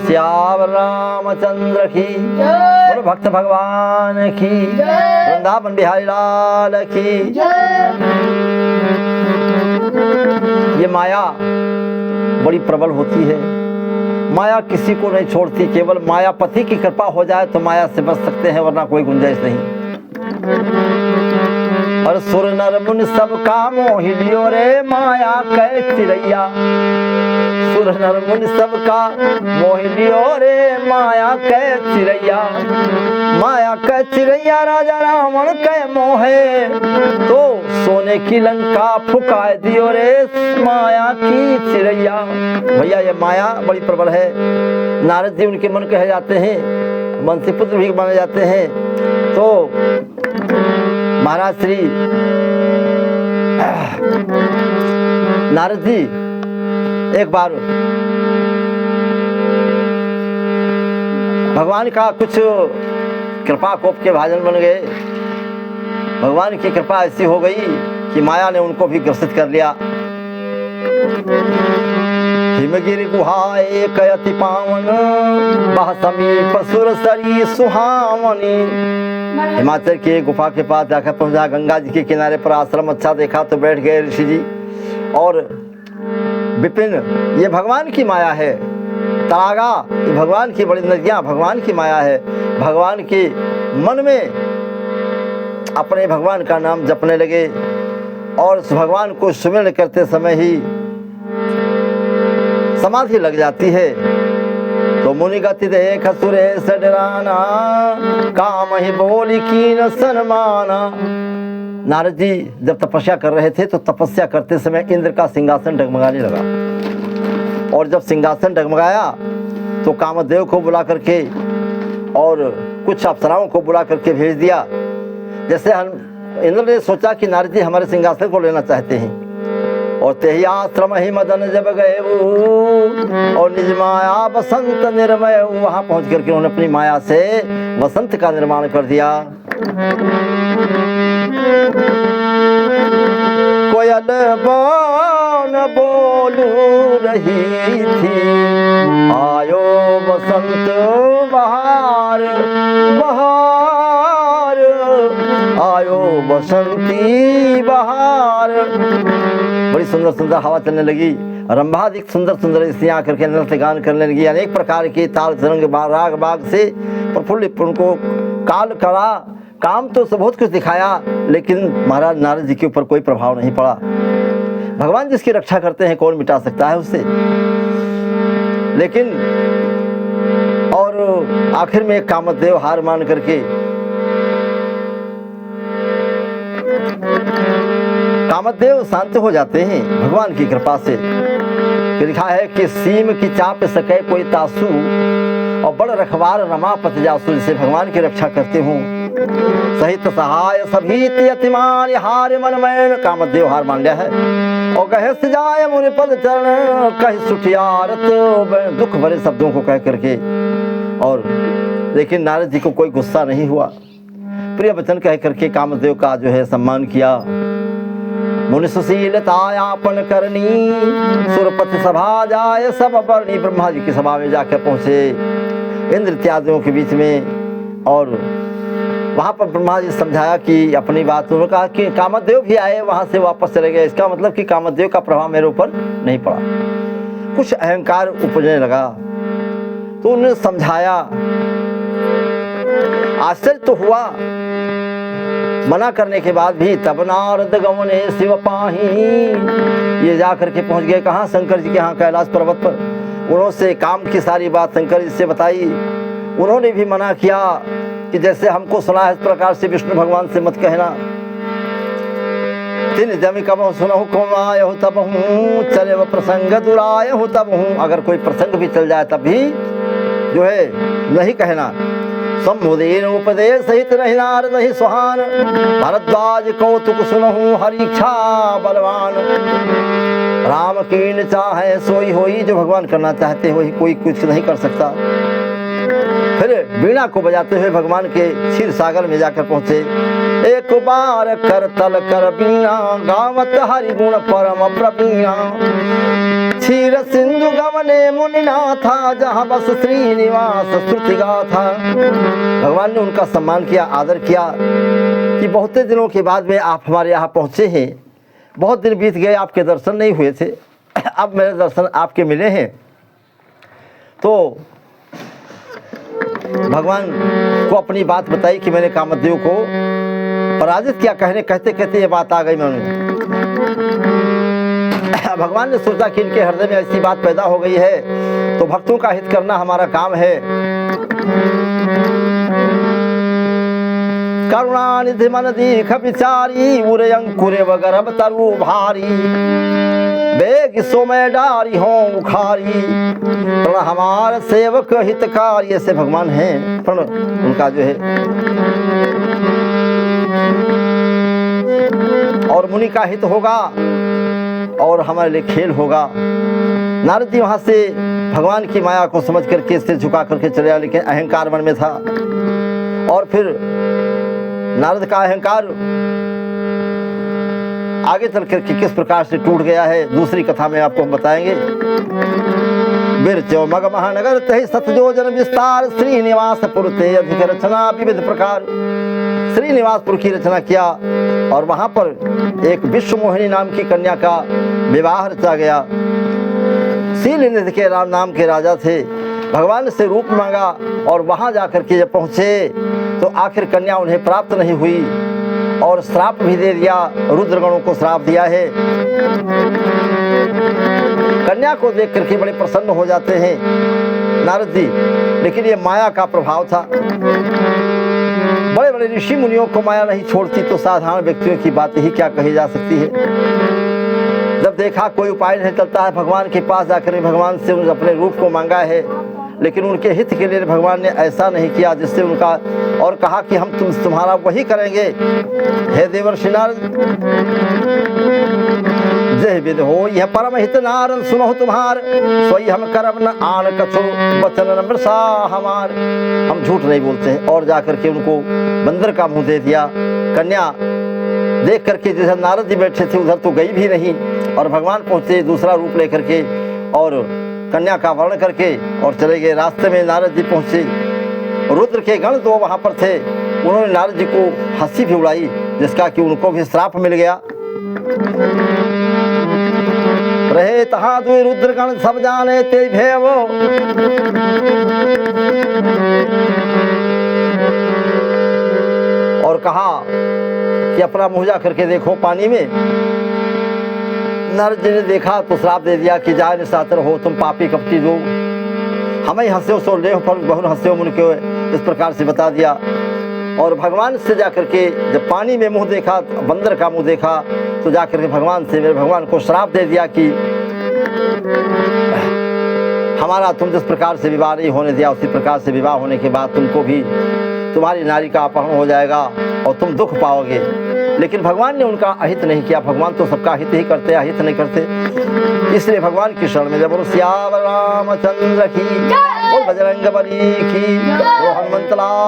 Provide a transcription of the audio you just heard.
सियावर रामचंद्र की, बोलो भक्त भगवान की, वृंदावन बिहारी लाल की। ये माया बड़ी प्रबल होती है, माया किसी को नहीं छोड़ती। केवल मायापति की कृपा हो जाए तो माया से बच सकते हैं, वरना कोई गुंजाइश नहीं। और सुर नर मुनि सब का मोहि लियो रे माया कै चिरैया, सुर नर मुनि सब का मोहि लियो रे माया कै चिरैया, माया कै चिरैया राजा रावण कै मोहे, तो सोने की लंका फुकाए दियो रे माया की चिरैया। भैया ये माया बड़ी प्रबल है। नारद जी उनके मन कहे जाते हैं, मंत्री पुत्र भी माने जाते हैं। तो महाराज श्री नारद जी एक बार भगवान का कुछ कृपा कोप के भाजन बन गए। भगवान की कृपा ऐसी हो गई कि माया ने उनको भी ग्रसित कर लिया। हिमगिरि गुहा एक अति पावन, बह समीप सुरसरी सुहावनी। हिमाचल की गुफा के पास जाकर पहुंचा, गंगा जी के किनारे पर आश्रम अच्छा देखा तो बैठ गए ऋषि जी। और विपिन ये भगवान की माया है, तड़ागा ये भगवान की, बड़ी नदियाँ भगवान की माया है। भगवान के मन में अपने भगवान का नाम जपने लगे और उस भगवान को सुमिरन करते समय ही समाधि लग जाती है। तो मुनि गति देख सुरेश डराना, काम ही बोली कीन सन्माना। नारद जी जब तपस्या कर रहे थे तो तपस्या करते समय इंद्र का सिंहासन डगमगाने लगा। और जब सिंहासन डगमगाया तो कामदेव को बुला करके और कुछ अप्सराओं को बुला करके भेज दिया। जैसे इंद्र ने सोचा कि नारद जी हमारे सिंहासन को लेना चाहते हैं। और तेही आश्रम ही मदन जब गए वो, और निज माया बसंत निर्मय, वहां पहुंच करके उन्होंने अपनी माया से वसंत का निर्माण कर दिया। कोयल बान बोलू रही थी, आयो बसंत बहार बहार, आयो बसंती बहार। बड़ी सुंदर सुंदर हवा चलने लगी। रंभादिक सुंदर सुंदर स्त्रियां आकर के नृत्य गान करने लगी। अनेक प्रकार के ताल तरंग राग बाग से प्रफुल्लित उनको काल कला काम तो सब बहुत कुछ दिखाया, लेकिन महाराज नारद जी के ऊपर कोई प्रभाव नहीं पड़ा। भगवान जिसकी रक्षा करते हैं कौन मिटा सकता है उससे। लेकिन और आखिर में कामदेव हार मान करके कामदेव शांत हो जाते हैं भगवान की कृपा से। लिखा है कि सीम की चाप सके कोई तासु, और बड़ रखवार रमापति जासु, जिसे भगवान की रक्षा करते हूँ। सहित सहाय सभी अतिमान हार मन में, कामदेव हार मान लिया है। और कहे सजाय मुनि पद चरण, कहे सुठियारत दुख भरे शब्दों को कह करके। और लेकिन नारद जी को कोई गुस्सा नहीं हुआ, प्रिय वचन कह करके कामदेव का जो है सम्मान किया। मुनि सुशीलतायापन करनी, सुरपति सभा जाय सब बरनी। ब्रह्मा जी की सभा में जाकर पहुंचे इंद्र इत्यादियों के बीच में। और वहां पर ब्रह्मा जी समझाया कि अपनी बात। उन्होंने कहा कि कामदेव भी आए, वहां से वापस चले गए। इसका मतलब कि कामदेव का प्रभाव मेरे ऊपर नहीं पड़ा। कुछ अहंकार उपजने लगा तो उन्होंने समझाया। आश्चर्य तो हुआ मना करने के बाद भी। तब नारद गवने शिव पाही, ये जाकर के पहुंच गए कहाँ? शंकर जी के यहाँ कैलाश पर्वत पर। उन्होंने काम की सारी बात शंकर जी से बताई। उन्होंने भी मना किया कि जैसे हमको सुना है इस प्रकार से विष्णु भगवान से मत कहना। तिन जमी कब सुनहु कुमाय हो तब हूँ, चले वो प्रसंग दुराय हो तब हूँ। अगर कोई प्रसंग भी चल जाए तब भी जो है नहीं कहना। संबोधेन उपदेश सहित नहीं नारद नहीं सुहान, भरद्वाज कौतुक सुनहु हरीक्षा बलवान। राम कीन चाहे सोई होई, जो भगवान करना चाहते हो कोई कुछ नहीं कर सकता। फिर वीणा को बजाते हुए भगवान के क्षीर सागर में जाकर पहुंचे। एक बार कर तल कर बीणा गावत हरि गुण परम प्रवीणा, क्षीर सिंधु गमने मुनिनाथा जहाँ बस श्रीनिवास स्तुति गाथा। भगवान ने उनका सम्मान किया, आदर किया कि बहुत दिनों के बाद में आप हमारे यहाँ पहुँचे हैं, बहुत दिन बीत गए, आपके दर्शन नहीं हुए थे, अब मेरे दर्शन आपके मिले हैं। तो भगवान को अपनी बात बताई कि मैंने कामदेव को पराजित किया। कहते कहते ये बात आ गई मैंने। भगवान ने सोचा कि इनके हृदय में ऐसी बात पैदा हो गई है तो भक्तों का हित करना हमारा काम है। करुणानिधि मन दीख विचारी, उरे अंकुरे वगरब तरु भारी, बेग सोमय डारी हो उखारी, प्रण हमार सेवक हितकारी। ऐसे भगवान हैं, प्रण उनका जो है। और मुनि का हित होगा और हमारे लिए खेल होगा। नारद जी वहां से भगवान की माया को समझ करके सिर झुका करके चले आए, लेकिन अहंकार मन में था। और फिर नारद का अहंकार आगे चल करके किस प्रकार से टूट गया है दूसरी कथा में आपको हम बताएंगे। बिरचो मग महानगर तहि सतजोजन विस्तार, श्रीनिवासपुर ते अधिक रचना विविध प्रकार। श्रीनिवासपुर की रचना किया और वहां पर एक विश्व मोहिनी नाम की कन्या का विवाह रचा गया। शीलनिधि के राम नाम के राजा थे। भगवान से रूप मांगा और वहां जाकर के जब पहुंचे तो आखिर कन्या उन्हें प्राप्त नहीं हुई और श्राप भी दे दिया, रुद्रगणों को श्राप दिया है। कन्या को देख करके बड़े प्रसन्न हो जाते हैं नारद जी, लेकिन ये माया का प्रभाव था। बड़े बड़े ऋषि मुनियों को माया नहीं छोड़ती तो साधारण व्यक्तियों की बात ही क्या कही जा सकती है। जब देखा कोई उपाय नहीं चलता है, भगवान के पास जाकर भगवान से अपने रूप को मांगा है, लेकिन उनके हित के लिए भगवान ने ऐसा नहीं किया जिससे उनका, और कहा कि हम तुम्हारा वही करेंगे। हे देवर्षि नारद, जय विद हो यह परम हित नारद सुनो तुम्हार, सोई हम करब न आन कछो वचन न मृषा हमार। हम झूठ नहीं बोलते हैं। और जाकर के उनको बंदर का मुंह दे दिया। कन्या देख करके जैसे नारद जी बैठे थे उधर तो गई भी नहीं, और भगवान पहुंचे दूसरा रूप लेकर के और कन्या का वर्ण करके और चले गए। रास्ते में नारद जी पहुंचे, रुद्र के गण दो वहां पर थे। उन्होंने नारद जी को हंसी भी उड़ाई, जिसका कि उनको भी श्राप मिल गया। रहे तहां दुई रुद्रगण सब जाने ते भेवो, और कहा कि अपना मुँह जा करके देखो पानी में। नारद जी ने देखा तो श्राप दे दिया कि जाय निशाचर हो तुम, पापी कपटी लोग, हमें हंसे सो लेह पर बहु हंसे मुन के, इस प्रकार से बता दिया। और भगवान से जाकर के जब पानी में मुंह देखा, बंदर का मुंह देखा, तो जाकर के भगवान से मेरे भगवान को श्राप दे दिया कि हमारा तुम जिस प्रकार से विवाह नहीं होने दिया, उसी प्रकार से विवाह होने के बाद तुमको भी तुम्हारी नारी का अपहरण हो जाएगा और तुम दुख पाओगे। लेकिन भगवान ने उनका अहित नहीं किया। भगवान तो सबका हित ही करते, अहित नहीं करते। इसलिए भगवान की शरण में जब श्याम रामचंद्र की, बजरंग बली की, हनुमंत लाल